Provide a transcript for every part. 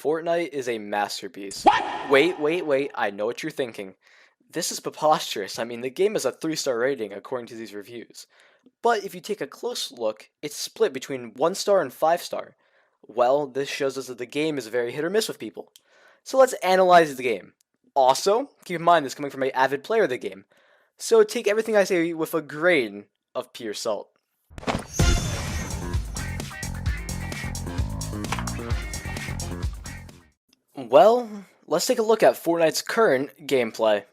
Fortnite is a masterpiece. What? Wait, I know what you're thinking. This is preposterous. I mean, the game has a 3-star rating according to these reviews. But if you take a close look, it's split between 1-star and 5-star. Well, this shows us that the game is very hit or miss with people. So let's analyze the game. Also, keep in mind this coming from an avid player of the game. So take everything I say with a grain of pure salt. Well, let's take a look at Fortnite's current gameplay.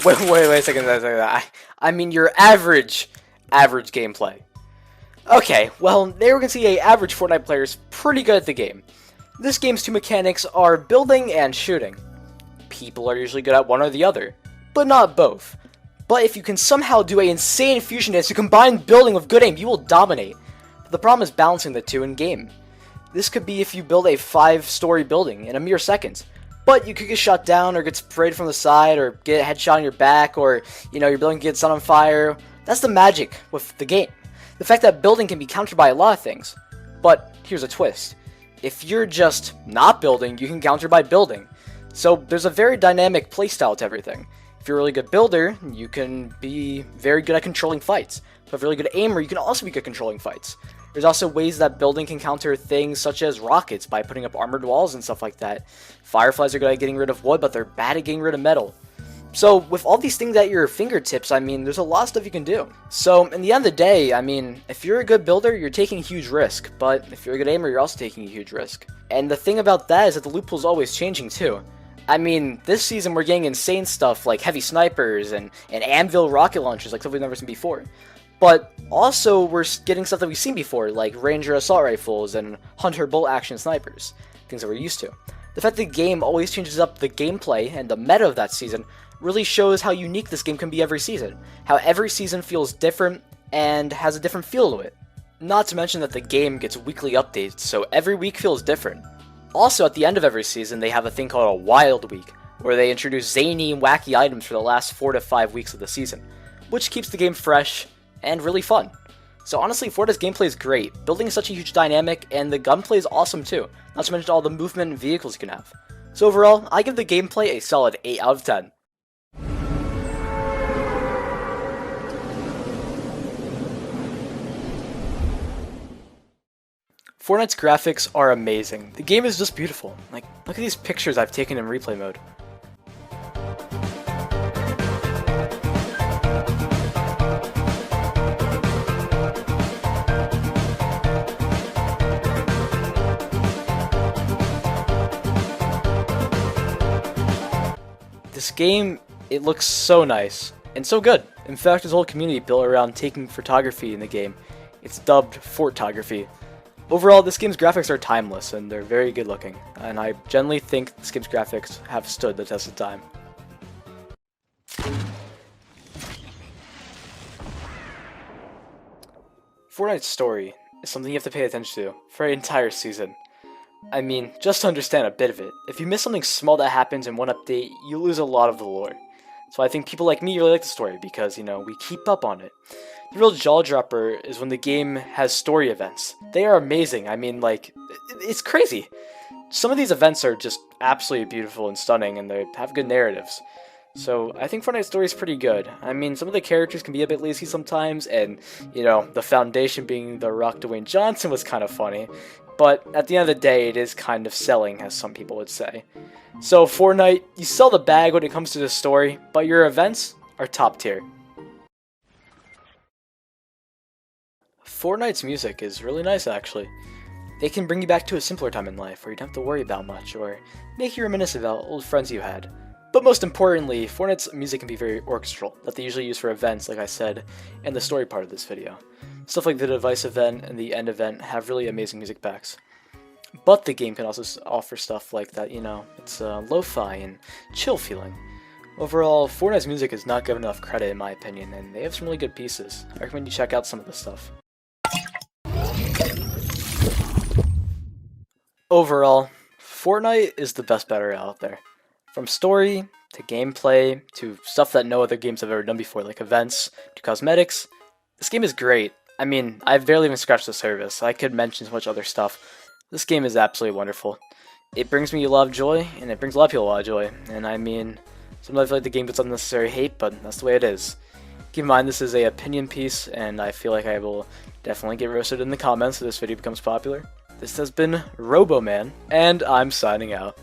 Wait a second. I mean your average gameplay. Okay, well, there we can see a average Fortnite player is pretty good at the game. This game's two mechanics are building and shooting. People are usually good at one or the other, but not both. But if you can somehow do an insane fusion dance to combine building with good aim, you will dominate. But the problem is balancing the two in game. This could be if you build a 5-story building in a mere seconds. But you could get shot down or get sprayed from the side or get a headshot on your back or, your building gets set on fire. That's the magic with the game. The fact that building can be countered by a lot of things. But here's a twist. If you're just not building, you can counter by building. So there's a very dynamic playstyle to everything. If you're a really good builder, you can be very good at controlling fights. If you have a really good aimer, you can also be good at controlling fights. There's also ways that building can counter things such as rockets by putting up armored walls and stuff like that. Fireflies are good at getting rid of wood, but they're bad at getting rid of metal. So with all these things at your fingertips, there's a lot of stuff you can do. So in the end of the day, if you're a good builder, you're taking a huge risk. But if you're a good aimer, you're also taking a huge risk. And the thing about that is that the loophole's always changing too. This season we're getting insane stuff like heavy snipers and anvil rocket launchers, like stuff we've never seen before. But also we're getting stuff that we've seen before, like ranger assault rifles and hunter bolt action snipers, things that we're used to. The fact that the game always changes up the gameplay and the meta of that season really shows how unique this game can be every season. How every season feels different and has a different feel to it. Not to mention that the game gets weekly updates, so every week feels different. Also, at the end of every season, they have a thing called a Wild Week, where they introduce zany and wacky items for the last 4 to 5 weeks of the season, which keeps the game fresh and really fun. So honestly, Fortnite's gameplay is great. Building is such a huge dynamic, and the gunplay is awesome too, not to mention all the movement and vehicles you can have. So overall, I give the gameplay a solid 8 out of 10. Fortnite's graphics are amazing. The game is just beautiful. Look at these pictures I've taken in replay mode. This game, it looks so nice and so good. In fact, there's a whole community built around taking photography in the game. It's dubbed Fortography. Overall, this game's graphics are timeless, and they're very good looking, and I generally think this game's graphics have stood the test of time. Fortnite's story is something you have to pay attention to for an entire season. Just to understand a bit of it, if you miss something small that happens in one update, you lose a lot of the lore. So I think people like me really like the story because, we keep up on it. The real jaw dropper is when the game has story events. They are amazing. It's crazy. Some of these events are just absolutely beautiful and stunning, and they have good narratives. So I think Fortnite's story is pretty good. Some of the characters can be a bit lazy sometimes, and, the foundation being The Rock Dwayne Johnson was kind of funny. But at the end of the day, it is kind of selling, as some people would say. So Fortnite, you sell the bag when it comes to the story, but your events are top tier. Fortnite's music is really nice, actually. They can bring you back to a simpler time in life where you don't have to worry about much, or make you reminisce about old friends you had. But most importantly, Fortnite's music can be very orchestral, that they usually use for events, like I said, in the story part of this video. Stuff like the device event and the end event have really amazing music packs. But the game can also offer stuff like that, it's lo-fi and chill feeling. Overall, Fortnite's music is not given enough credit in my opinion, and they have some really good pieces. I recommend you check out some of this stuff. Overall, Fortnite is the best battle royale out there. From story to gameplay, to stuff that no other games have ever done before, like events, to cosmetics. This game is great. I mean, I've barely even scratched the surface. I could mention so much other stuff. This game is absolutely wonderful. It brings me a lot of joy, and it brings a lot of people a lot of joy. And I mean, sometimes I feel like the game gets unnecessary hate, but that's the way it is. Keep in mind, this is a opinion piece, and I feel like I will definitely get roasted in the comments if this video becomes popular. This has been RoboMan, and I'm signing out.